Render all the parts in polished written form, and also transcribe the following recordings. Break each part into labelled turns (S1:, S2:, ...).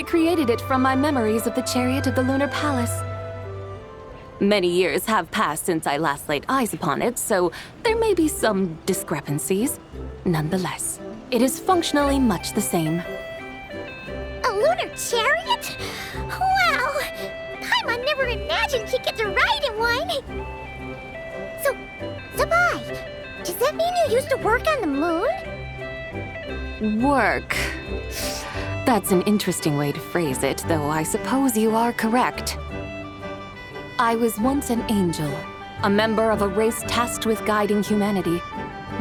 S1: I created it from my memories of the chariot of the Lunar Palace. Many years have passed since I last laid eyes upon it, so there may be some discrepancies. Nonetheless, it is functionally much the same.
S2: A lunar chariot? Wow! Paimon never imagined he'd get to ride in one! So, Sabai, does that mean you used to work on the moon?
S1: Work. That's an interesting way to phrase it, though I suppose you are correct. I was once an angel, a member of a race tasked with guiding humanity.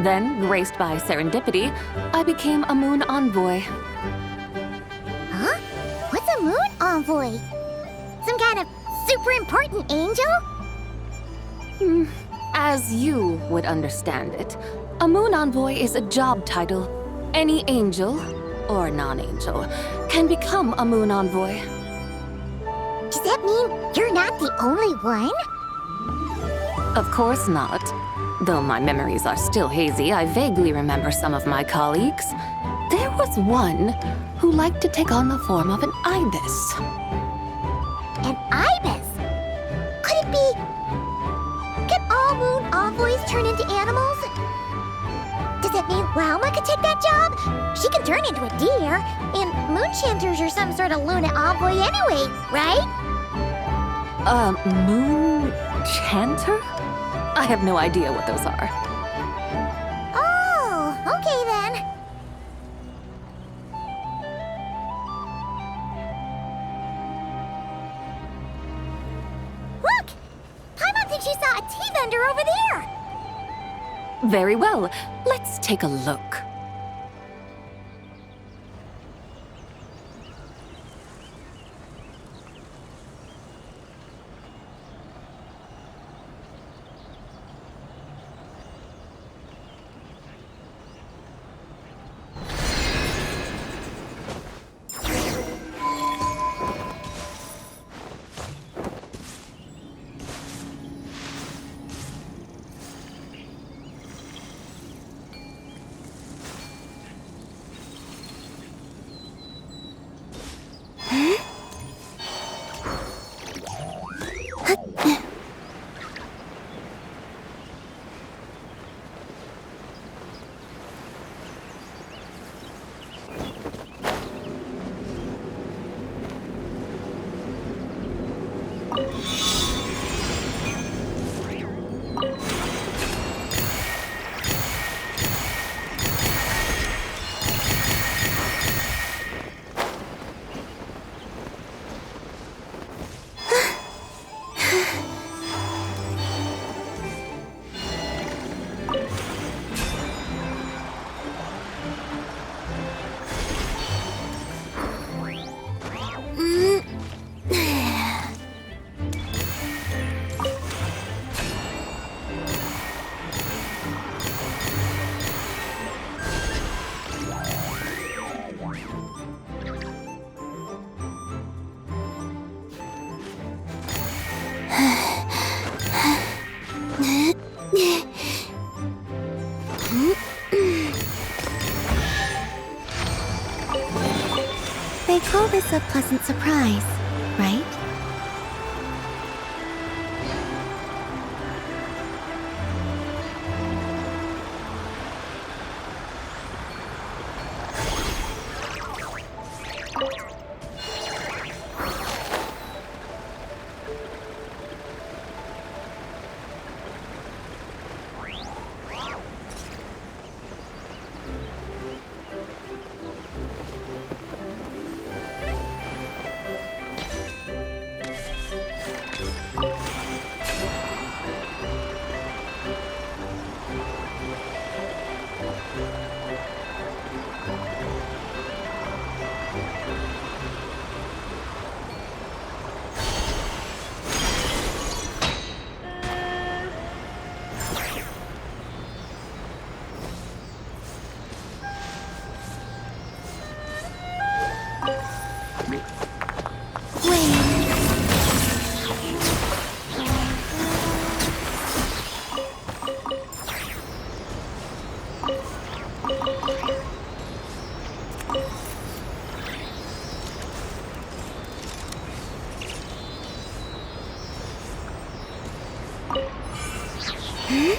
S1: Then, graced by serendipity, I became a moon envoy.
S2: Huh? What's a moon envoy? Some kind of super important angel?
S1: As you would understand it, a moon envoy is a job title. Any angel, or non-angel, can become a moon envoy.
S2: Does that mean you're not the only one?
S1: Of course not. Though my memories are still hazy, I vaguely remember some of my colleagues. There was one who liked to take on the form of an ibis.
S2: An ibis? Could it be... Can all moon envoys turn into animals? Does that mean Rauma could take that job? She can turn into a deer, and moon chanters are some sort of Luna envoy anyway, right?
S1: Moon chanter? I have no idea what those are.
S2: Oh, okay then. Look! Paimon thinks she saw a tea vendor over there!
S1: Very well, let's take a look.
S2: They call this a pleasant surprise, right?
S1: You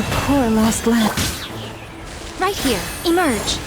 S1: poor lost lamb.
S2: Right here. Emerge.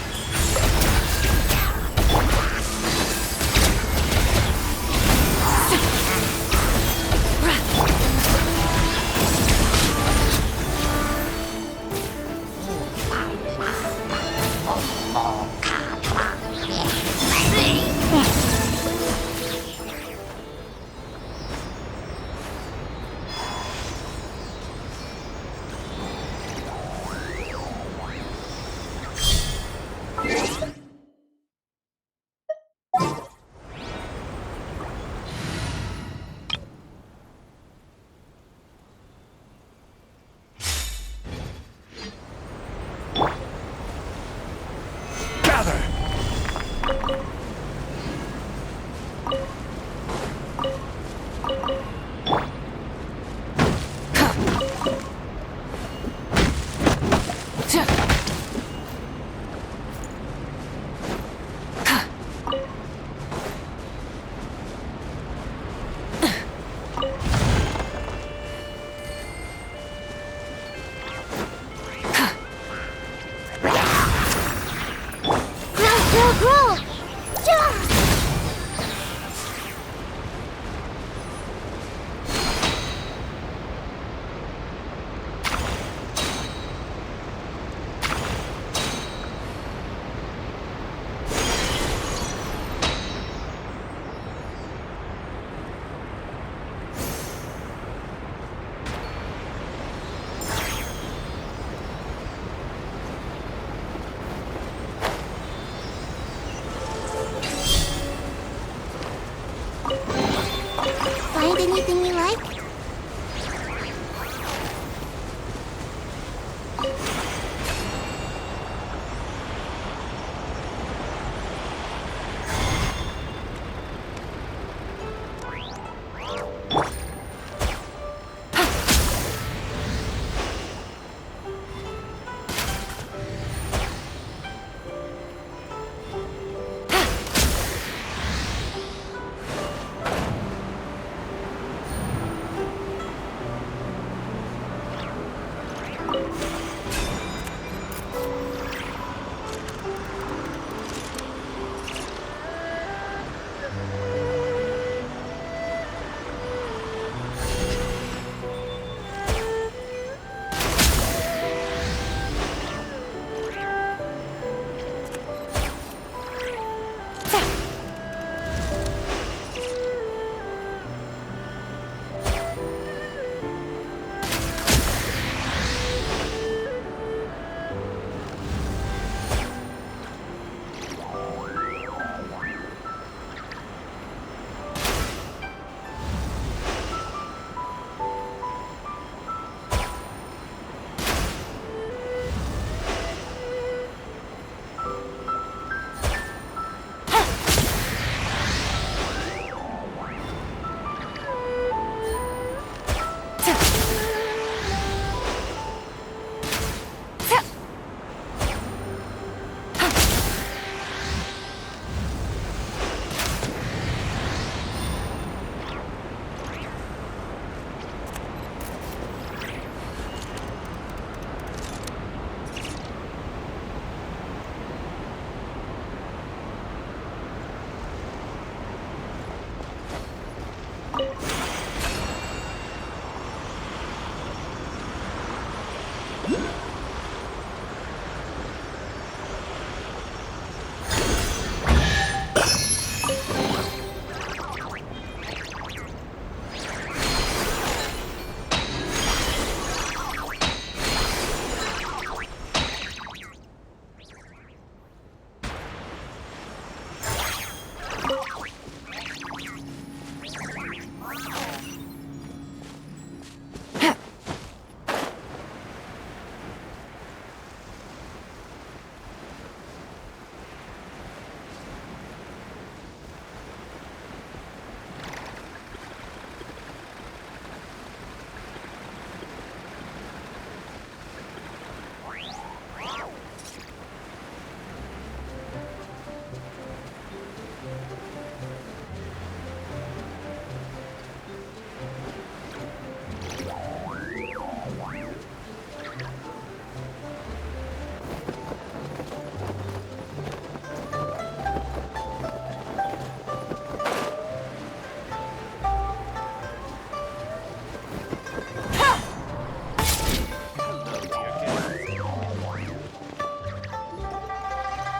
S2: Find anything you like?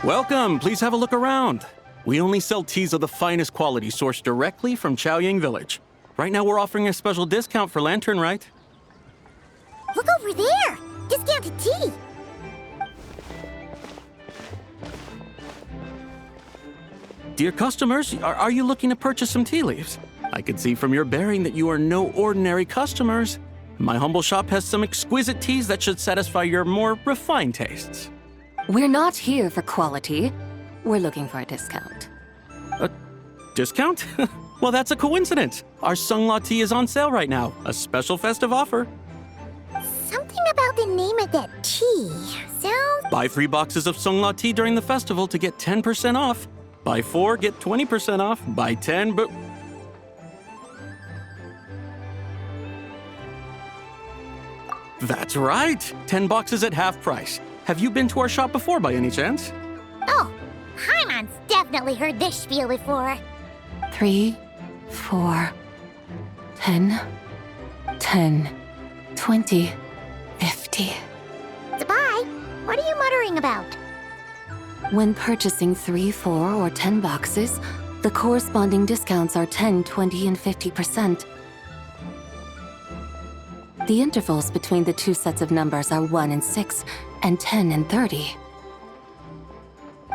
S3: Welcome, please have a look around. We only sell teas of the finest quality sourced directly from Chaoying Village. Right now we're offering a special discount for Lantern Rite.
S2: Look over there! Discounted tea!
S3: Dear customers, are you looking to purchase some tea leaves? I can see from your bearing that you are no ordinary customers. My humble shop has some exquisite teas that should satisfy your more refined tastes.
S1: We're not here for quality. We're looking for a discount.
S3: A discount? Well, that's a coincidence. Our Sunglaw tea is on sale right now. A special festive offer.
S2: Something about the name of that tea sounds...
S3: Buy 3 boxes of Sunglaw tea during the festival to get 10% off. Buy 4, get 20% off. Buy 10, but... That's right! 10 boxes at half price. Have you been to our shop before by any chance?
S2: Oh, Paimon's definitely heard this spiel before.
S1: 3, 4, 10, 10, 20, 50.
S2: Goodbye. What are you muttering about?
S1: When purchasing 3, 4, or 10 boxes, the corresponding discounts are 10, 20, and 50%. The intervals between the two sets of numbers are 1 and 6, and 10 and 30.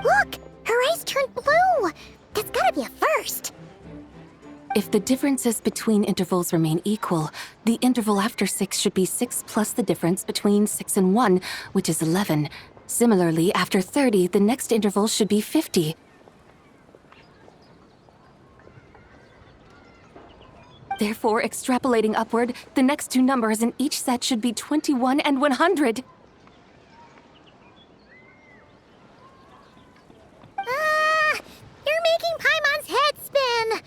S2: Look! Her eyes turned blue! That's gotta be a first!
S1: If the differences between intervals remain equal, the interval after 6 should be 6 plus the difference between 6 and 1, which is 11. Similarly, after 30, the next interval should be 50. Therefore, extrapolating upward, the next two numbers in each set should be 21 and 100.
S2: You're making Paimon's head spin!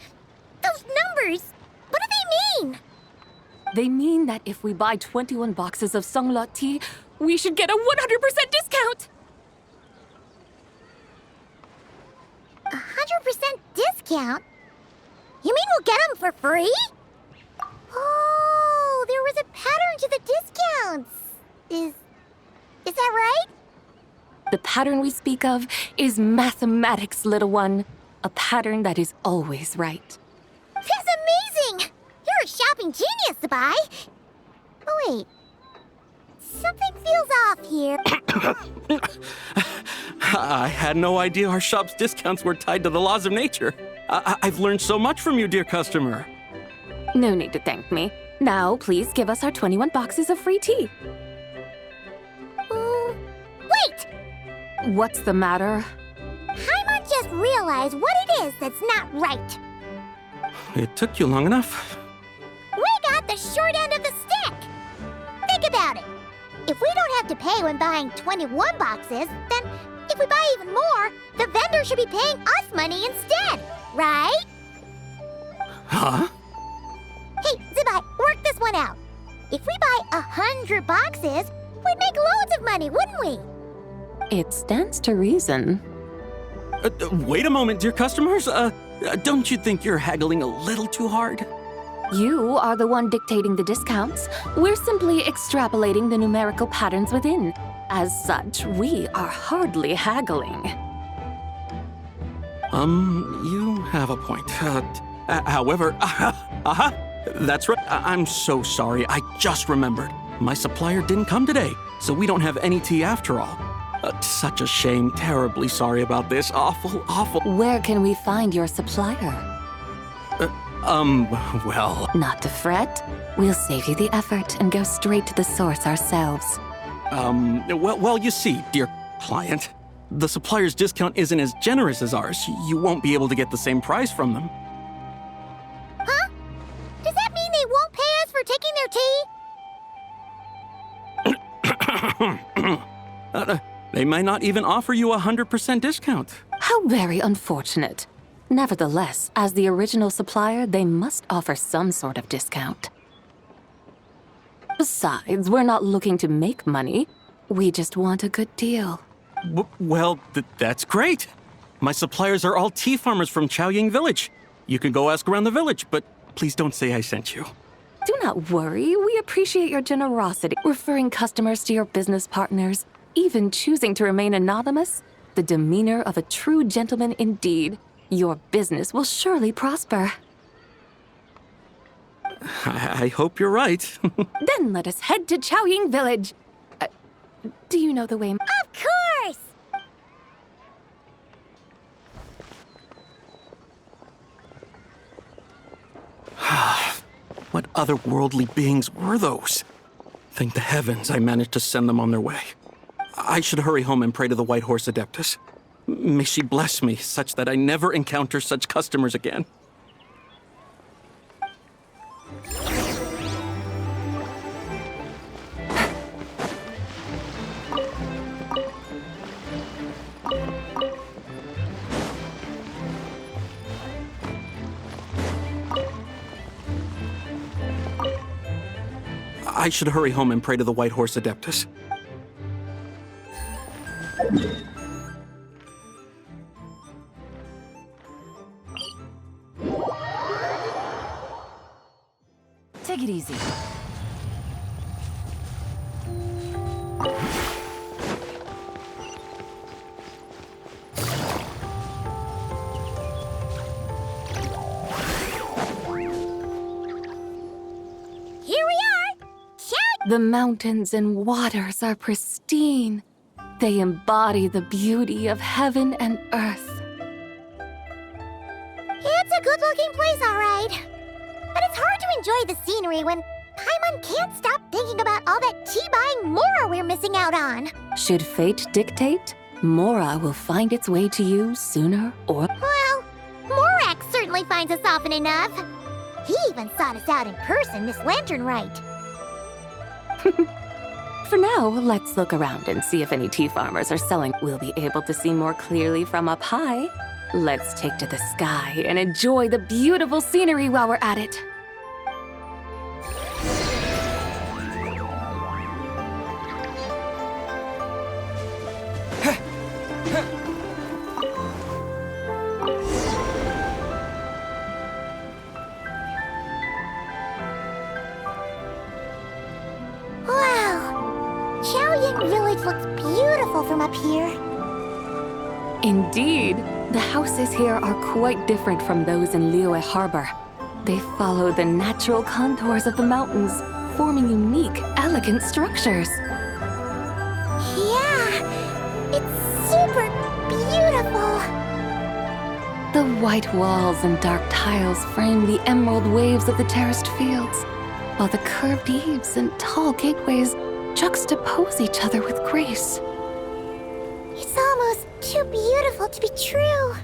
S2: Those numbers, what do they mean?
S1: They mean that if we buy 21 boxes of Sunglaw tea, we should get a 100% discount!
S2: 100% discount? You mean we'll get them for free? Oh, there was a pattern to the discounts. Is that right?
S1: The pattern we speak of is mathematics, little one. A pattern that is always right.
S2: That's amazing! You're a shopping genius, Sabai. Oh, wait. Something feels off here.
S3: I had no idea our shop's discounts were tied to the laws of nature. I've learned so much from you, dear customer.
S1: No need to thank me. Now, please give us our 21 boxes of free tea.
S2: Wait!
S1: What's the matter?
S2: Paimon just realized what it is that's not right.
S3: It took you long enough.
S2: We got the short end of the stick. Think about it. If we don't have to pay when buying 21 boxes, then if we buy even more, the vendor should be paying us money instead, right?
S3: Huh?
S2: Hey, Zibai, work this one out. If we buy 100 boxes, we'd make loads of money, wouldn't we?
S1: It stands to reason.
S3: Wait a moment, dear customers. Don't you think you're haggling a little too hard?
S1: You are the one dictating the discounts. We're simply extrapolating the numerical patterns within. As such, we are hardly haggling.
S3: You have a point. However, that's right. I'm so sorry. I just remembered. My supplier didn't come today, so we don't have any tea after all. Such a shame. Terribly sorry about this. Awful, awful.
S1: Where can we find your supplier?
S3: Well...
S1: Not to fret. We'll save you the effort and go straight to the source ourselves.
S3: Well, you see, dear client, the supplier's discount isn't as generous as ours. You won't be able to get the same price from them.
S2: Huh? Does that mean they won't pay us for taking their tea?
S3: They might not even offer you a 100% discount.
S1: How very unfortunate. Nevertheless, as the original supplier, they must offer some sort of discount. Besides, we're not looking to make money. We just want a good deal.
S3: Well, that's great. My suppliers are all tea farmers from Chaoying Village. You can go ask around the village, but please don't say I sent you.
S1: Do not worry. We appreciate your generosity, referring customers to your business partners, even choosing to remain anonymous. The demeanor of a true gentleman indeed. Your business will surely prosper.
S3: I hope you're right.
S1: Then let us head to Chaoying Village. Do you know the way?
S2: Of course!
S3: What otherworldly beings were those? Thank the heavens I managed to send them on their way. I should hurry home and pray to the White Horse Adeptus. May she bless me such that I never encounter such customers again. I should hurry home and pray to the White Horse Adeptus.
S1: Take it easy.
S2: Here we are! Shout!
S1: The mountains and waters are pristine. They embody the beauty of heaven and earth.
S2: It's a good-looking place, all right. But it's hard to enjoy the scenery when Paimon can't stop thinking about all that tea-buying Mora we're missing out on.
S1: Should fate dictate, Mora will find its way to you sooner or...
S2: Well, Morak certainly finds us often enough. He even sought us out in person this lantern rite.
S1: For now, let's look around and see if any tea farmers are selling. We'll be able to see more clearly from up high. Let's take to the sky and enjoy the beautiful scenery while we're at it.
S2: Wow! Chaoying Village looks beautiful from up here.
S1: Indeed, the houses here are quite different from those in Liyue Harbor. They follow the natural contours of the mountains, forming unique, elegant structures.
S2: Yeah, it's super beautiful.
S1: The white walls and dark tiles frame the emerald waves of the terraced fields, while the curved eaves and tall gateways juxtapose each other with grace.
S2: It's almost too beautiful to be true.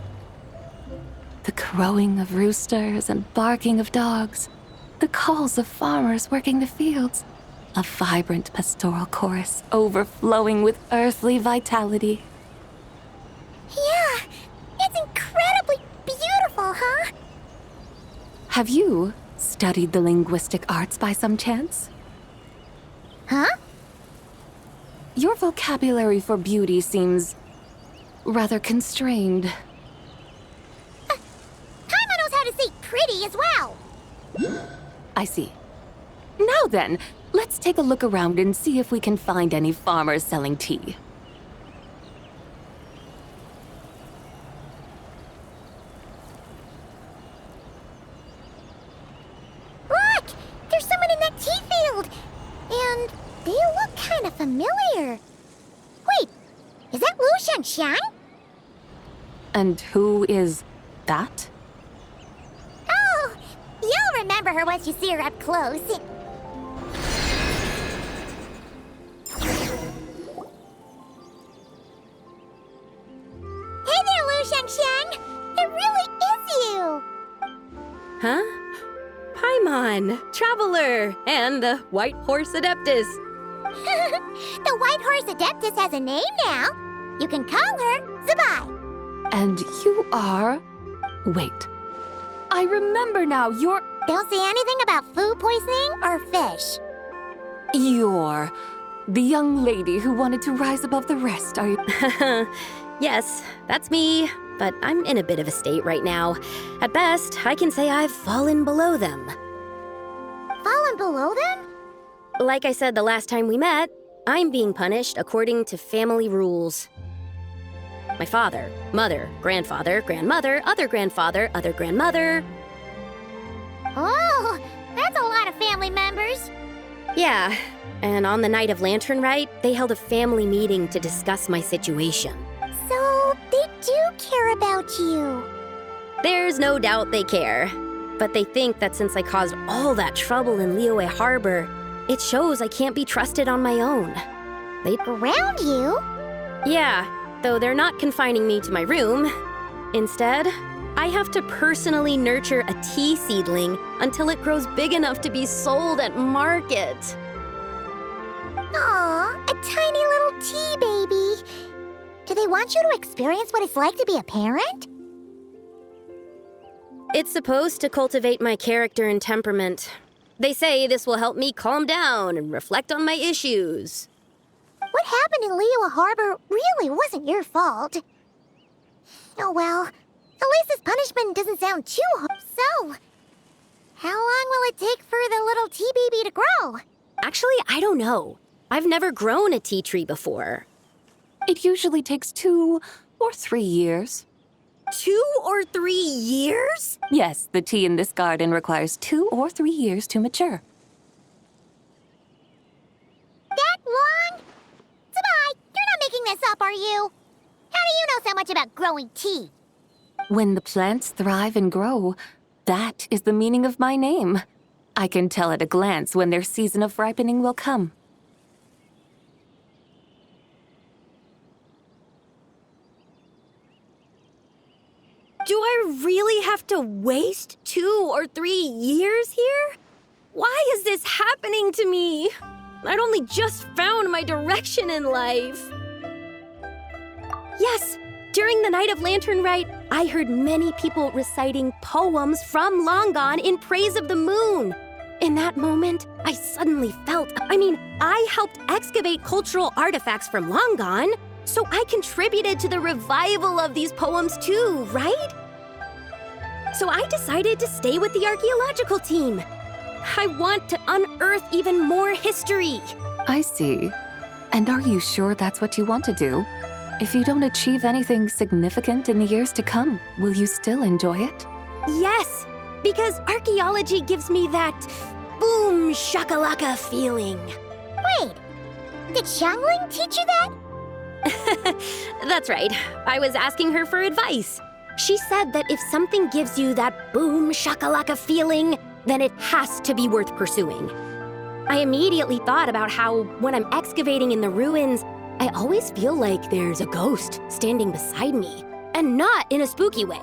S1: The crowing of roosters and barking of dogs, the calls of farmers working the fields, a vibrant pastoral chorus overflowing with earthly vitality.
S2: Yeah, it's incredibly beautiful, huh?
S1: Have you studied the linguistic arts by some chance?
S2: Huh?
S1: Your vocabulary for beauty seems rather constrained.
S2: Paimon knows how to say pretty as well.
S1: I see. Now then, let's take a look around and see if we can find any farmers selling tea.
S2: Look! There's someone in that tea field! And they look kind of familiar. Wait, is that Lu Shanshan?
S1: And who is that?
S2: Oh, you'll remember her once you see her up close. Hey there, Lu Shanshan! It really is you!
S4: Huh? Paimon, Traveler, and the White Horse Adeptus.
S2: The White Horse Adeptus has a name now. You can call her Zabai.
S1: And you are... Wait. I remember now, you're...
S2: Don't say anything about food poisoning or fish.
S1: You're... the young lady who wanted to rise above the rest, are you?
S4: Yes, that's me, but I'm in a bit of a state right now. At best, I can say I've fallen below them.
S2: Fallen below them?
S4: Like I said the last time we met, I'm being punished according to family rules. My father, mother, grandfather, grandmother, other grandfather, other grandmother.
S2: Oh, that's a lot of family members.
S4: Yeah, and on the night of Lantern Rite, they held a family meeting to discuss my situation.
S2: So, they do care about you.
S4: There's no doubt they care. But they think that since I caused all that trouble in Liyue Harbor, it shows I can't be trusted on my own.
S2: Around you?
S4: Yeah, though they're not confining me to my room. Instead, I have to personally nurture a tea seedling until it grows big enough to be sold at market.
S2: Aw, a tiny little tea baby. Do they want you to experience what it's like to be a parent?
S4: It's supposed to cultivate my character and temperament. They say this will help me calm down and reflect on my issues.
S2: What happened in Liyue Harbor really wasn't your fault. Oh well, at least this punishment doesn't sound too hard. So, how long will it take for the little tea baby to grow?
S4: Actually, I don't know. I've never grown a tea tree before.
S1: It usually takes 2 or 3 years.
S4: 2 or 3 years?
S1: Yes, the tea in this garden requires 2 or 3 years to mature.
S2: That long? Sabai, you're not making this up, are you? How do you know so much about growing tea?
S1: When the plants thrive and grow, that is the meaning of my name. I can tell at a glance when their season of ripening will come.
S4: Do I really have to waste 2 or 3 years here? Why is this happening to me? I'd only just found my direction in life. Yes, during the night of Lantern Rite, I heard many people reciting poems from Long Gone in praise of the moon. In that moment, I suddenly felt, I helped excavate cultural artifacts from Long Gone, so I contributed to the revival of these poems too, right? So I decided to stay with the archaeological team. I want to unearth even more history.
S1: I see. And are you sure that's what you want to do? If you don't achieve anything significant in the years to come, will you still enjoy it?
S4: Yes, because archaeology gives me that boom shakalaka feeling.
S2: Wait, did Xiangling teach you that?
S4: That's right. I was asking her for advice. She said that if something gives you that boom shakalaka feeling, then it has to be worth pursuing. I immediately thought about how, when I'm excavating in the ruins, I always feel like there's a ghost standing beside me, and not in a spooky way.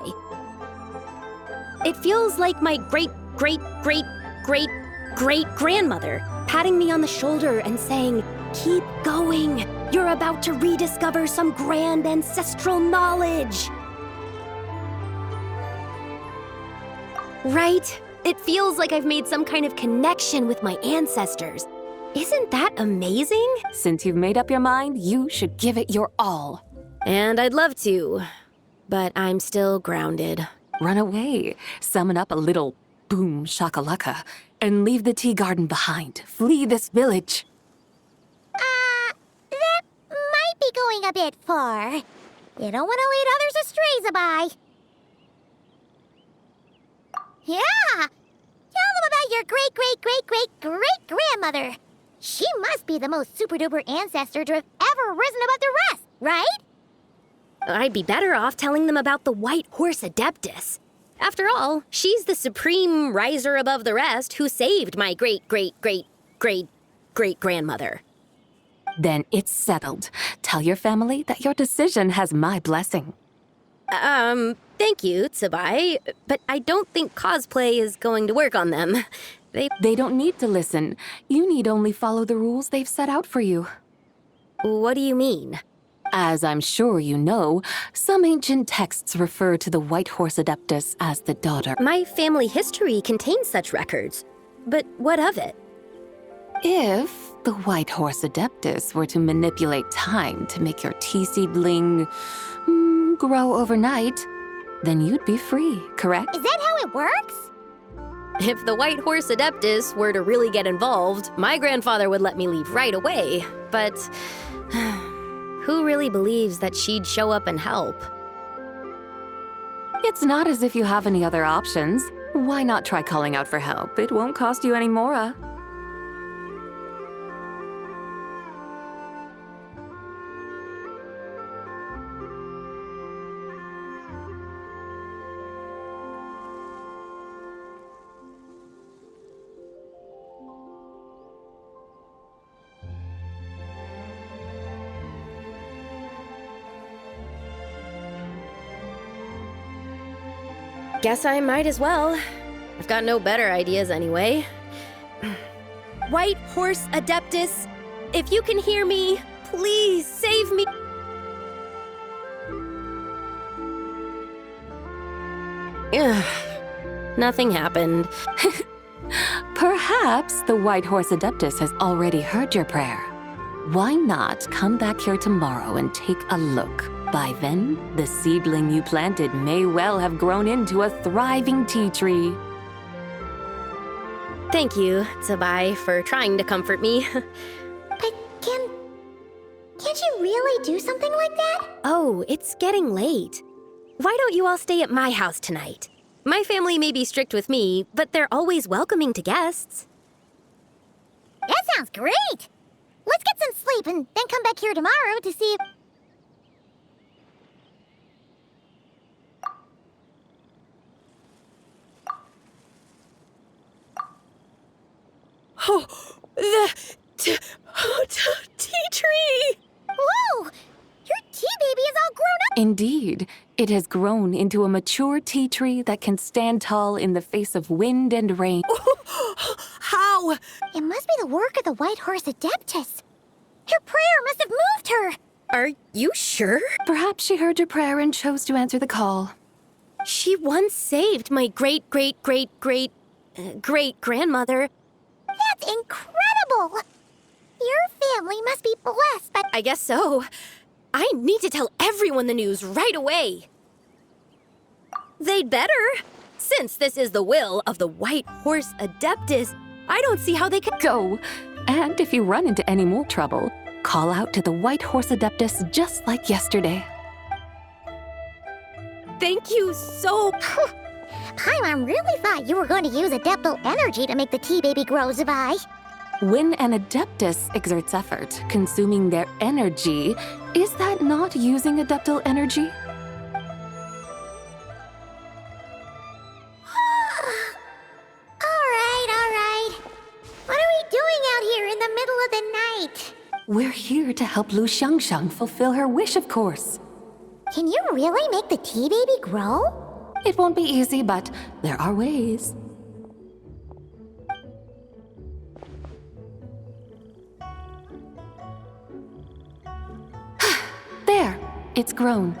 S4: It feels like my great-great-great-great-great-grandmother patting me on the shoulder and saying, "Keep going. You're about to rediscover some grand ancestral knowledge." Right? It feels like I've made some kind of connection with my ancestors. Isn't that amazing?
S1: Since you've made up your mind, you should give it your all.
S4: And I'd love to, but I'm still grounded.
S1: Run away, summon up a little boom shakalaka, and leave the tea garden behind. Flee this village.
S2: That might be going a bit far. You don't want to lead others astray, Zabai. Yeah! Tell them about your great-great-great-great-great-grandmother. She must be the most super-duper ancestor to have ever risen above the rest, right?
S4: I'd be better off telling them about the White Horse Adeptus. After all, she's the supreme riser above the rest who saved my great-great-great-great-great-grandmother.
S1: Then it's settled. Tell your family that your decision has my blessing.
S4: Thank you, Tsubai, but I don't think cosplay is going to work on them.
S1: They don't need to listen. You need only follow the rules they've set out for you.
S4: What do you mean?
S1: As I'm sure you know, some ancient texts refer to the White Horse Adeptus as the daughter.
S4: My family history contains such records. But what of it?
S1: If the White Horse Adeptus were to manipulate time to make your tea seedling grow overnight, then you'd be free, correct?
S2: Is that how it works?
S4: If the White Horse Adeptus were to really get involved, my grandfather would let me leave right away. But who really believes that she'd show up and help?
S1: It's not as if you have any other options. Why not try calling out for help? It won't cost you any more.
S4: Guess I might as well. I've got no better ideas anyway. White Horse Adeptus, if you can hear me, please save me. Ugh, nothing happened.
S1: Perhaps the White Horse Adeptus has already heard your prayer. Why not come back here tomorrow and take a look? By then, the seedling you planted may well have grown into a thriving tea tree.
S4: Thank you, Tsabai, for trying to comfort me.
S2: But can't you really do something like that?
S4: Oh, it's getting late. Why don't you all stay at my house tonight? My family may be strict with me, but they're always welcoming to guests.
S2: That sounds great! Let's get some sleep and then come back here tomorrow to see if...
S4: Oh, the tea tree!
S2: Whoa! Your tea baby is all grown up!
S1: Indeed, it has grown into a mature tea tree that can stand tall in the face of wind and rain.
S4: How?
S2: It must be the work of the White Horse Adeptus. Her prayer must have moved her!
S4: Are you sure?
S1: Perhaps she heard your prayer and chose to answer the call.
S4: She once saved my great-great-great-great-great-grandmother.
S2: That's incredible! Your family must be blessed by...
S4: I guess so. I need to tell everyone the news right away. They'd better. Since this is the will of the White Horse Adeptus, I don't see how they could...
S1: Go! And if you run into any more trouble, call out to the White Horse Adeptus just like yesterday.
S4: Thank you so...
S2: Paimon really thought you were going to use adeptal energy to make the tea baby grow, Zabai.
S1: When an Adeptus exerts effort, consuming their energy, is that not using adeptal energy?
S2: All right. What are we doing out here in the middle of the night?
S1: We're here to help Lu Xiangxiang fulfill her wish, of course.
S2: Can you really make the tea baby grow?
S1: It won't be easy, but there are ways. There, it's grown.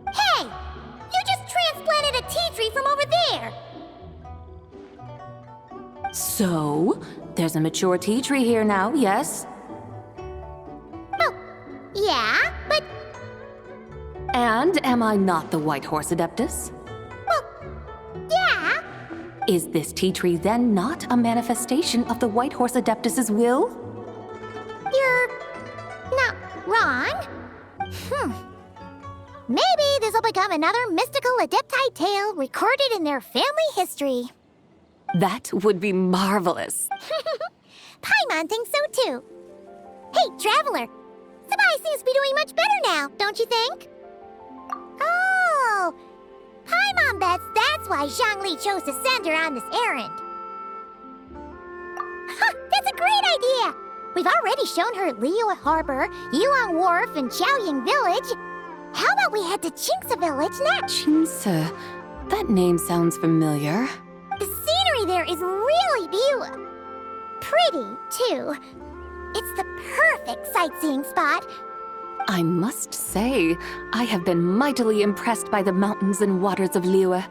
S2: Hey! You just transplanted a tea tree from over there!
S1: So, there's a mature tea tree here now, yes?
S2: Oh, yeah, but...
S1: And am I not the White Horse Adeptus?
S2: Well, yeah.
S1: Is this tea tree then not a manifestation of the White Horse Adeptus's will?
S2: You're... not wrong. Maybe this will become another mystical Adepti tale recorded in their family history.
S1: That would be marvelous.
S2: Paimon thinks so too. Hey, Traveler! Sabai seems to be doing much better now, don't you think? Oh! Paimon bets that's why Zhangli chose to send her on this errand. Huh, that's a great idea! We've already shown her Liyue Harbor, Yulong Wharf, and Xiaoying Village. How about we head to Qingce Village next?
S1: Qingce. That name sounds familiar.
S2: The scenery there is really beautiful. Pretty, too. It's the perfect sightseeing spot.
S1: I must say, I have been mightily impressed by the mountains and waters of Liyue.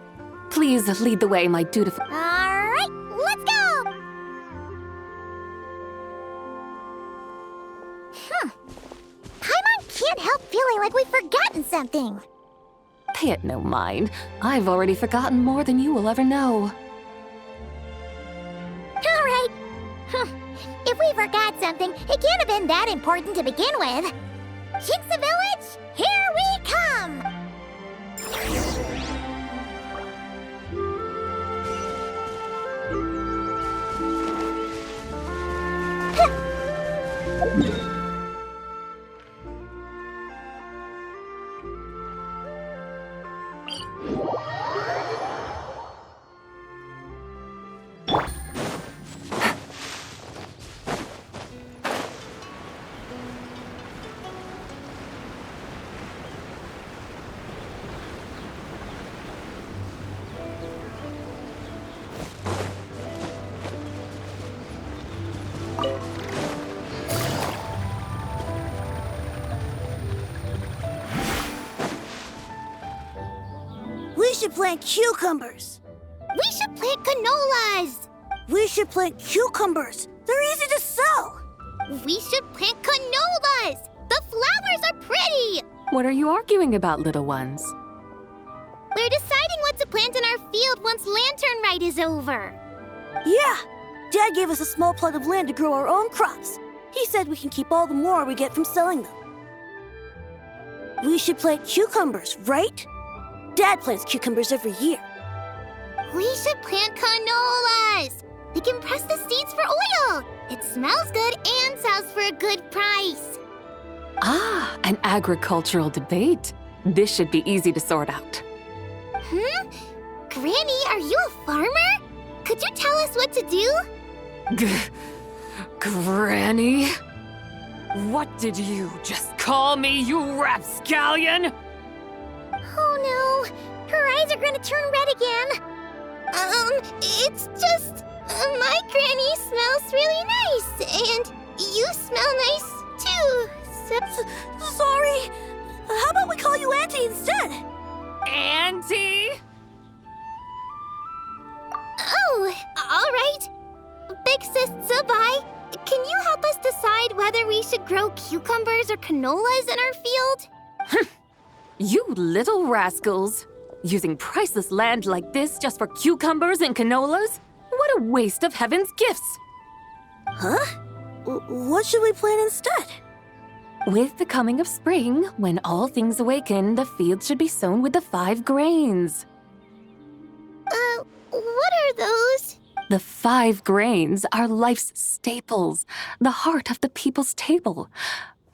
S1: Please lead the way, my dutiful...
S2: All right, let's go! Paimon can't help feeling like we've forgotten something.
S1: Pay it no mind. I've already forgotten more than you will ever know.
S2: All right. If we forgot something, it can't have been that important to begin with. Jinxa Village, here we come!
S5: We should plant cucumbers.
S2: We should plant canolas!
S5: We should plant cucumbers. They're easy to sow.
S2: We should plant canolas! The flowers are pretty!
S1: What are you arguing about, little ones?
S2: We're deciding what to plant in our field once Lantern Rite is over.
S5: Yeah. Dad gave us a small plot of land to grow our own crops. He said we can keep all the more we get from selling them. We should plant cucumbers, right? Dad plants cucumbers every year.
S2: We should plant canolas! We can press the seeds for oil! It smells good and sells for a good price.
S1: Ah, an agricultural debate. This should be easy to sort out.
S2: Granny, are you a farmer? Could you tell us what to do?
S1: Granny? What did you just call me, you rapscallion?
S2: Oh no, her eyes are gonna turn red again. It's just, my granny smells really nice, and you smell nice too, so...
S5: Sorry. How about we call you Auntie instead?
S1: Auntie?
S2: Oh, all right. Big Sis Zubai, can you help us decide whether we should grow cucumbers or canolas in our field?
S1: You little rascals. Using priceless land like this just for cucumbers and canolas? What a waste of heaven's gifts!
S5: Huh? What should we plant instead?
S1: With the coming of spring, when all things awaken, the field should be sown with the 5 grains.
S2: What are those?
S1: The 5 grains are life's staples, the heart of the people's table.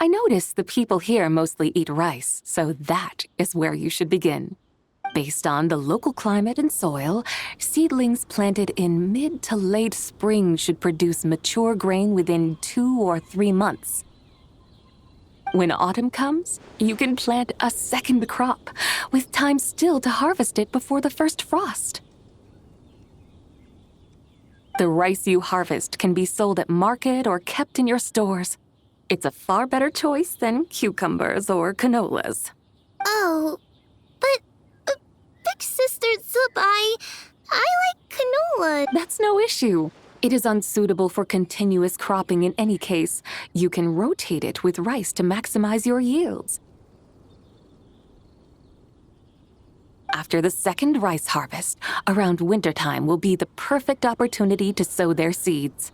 S1: I notice the people here mostly eat rice, so that is where you should begin. Based on the local climate and soil, seedlings planted in mid to late spring should produce mature grain within 2 or 3 months. When autumn comes, you can plant a second crop, with time still to harvest it before the first frost. The rice you harvest can be sold at market or kept in your stores. It's a far better choice than cucumbers or canolas.
S2: Oh, but Big Sister Zubai, I like canola.
S1: That's no issue. It is unsuitable for continuous cropping in any case. You can rotate it with rice to maximize your yields. After the second rice harvest, around wintertime will be the perfect opportunity to sow their seeds.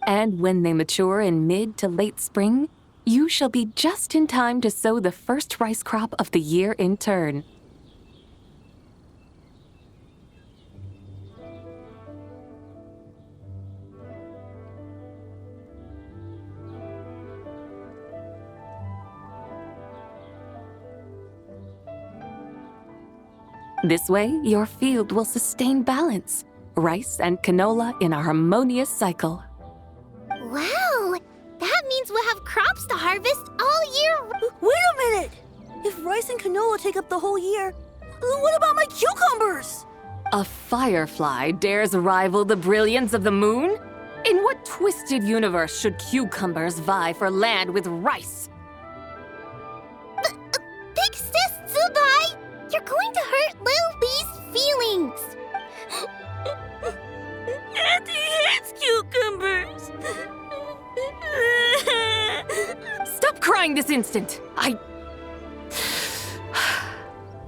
S1: And when they mature in mid to late spring, you shall be just in time to sow the first rice crop of the year in turn. This way, your field will sustain balance. Rice and canola in a harmonious cycle.
S2: Wow, that means we'll have crops to harvest all year.
S5: Wait a minute! If rice and canola take up the whole year, what about my cucumbers?
S1: A firefly dares rival the brilliance of the moon? In what twisted universe should cucumbers vie for land with rice?
S2: Big Sis Zubai, you're going to hurt Lil Bee's feelings.
S5: Auntie hates cucumbers.
S1: Stop crying this instant!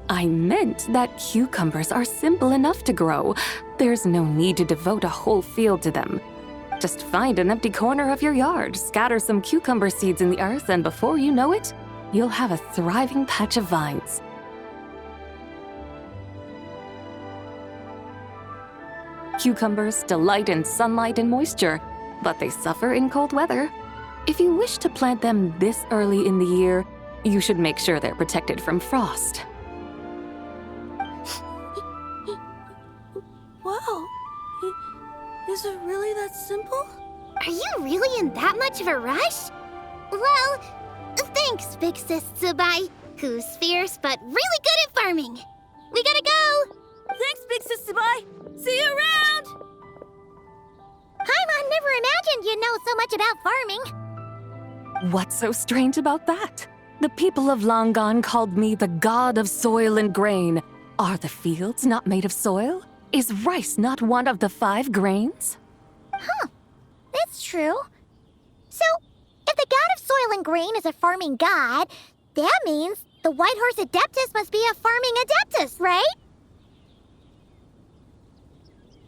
S1: I meant that cucumbers are simple enough to grow. There's no need to devote a whole field to them. Just find an empty corner of your yard, scatter some cucumber seeds in the earth, and before you know it, you'll have a thriving patch of vines. Cucumbers delight in sunlight and moisture, but they suffer in cold weather. If you wish to plant them this early in the year, you should make sure they're protected from frost.
S5: Wow. Is it really that simple?
S2: Are you really in that much of a rush? Well, thanks, Big Sis Tsubai, who's fierce but really good at farming. We gotta go!
S5: Thanks, Big Sis Tsubai. See you around!
S2: Paimon never imagined you'd know so much about farming.
S1: What's so strange about that? The people of Longon called me the god of soil and grain. Are the fields not made of soil? Is rice not one of the 5 grains?
S2: That's true. So, if the god of soil and grain is a farming god, that means the White Horse Adeptus must be a farming adeptus, right?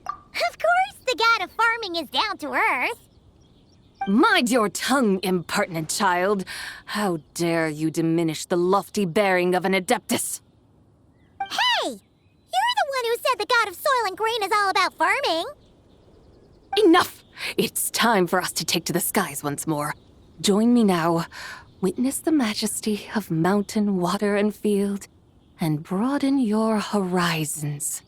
S2: Of course, the god of farming is down to earth.
S1: Mind your tongue, impertinent child. How dare you diminish the lofty bearing of an adeptus?
S2: Hey! You're the one who said the god of soil and grain is all about farming.
S1: Enough! It's time for us to take to the skies once more. Join me now. Witness the majesty of mountain, water, and field, and broaden your horizons.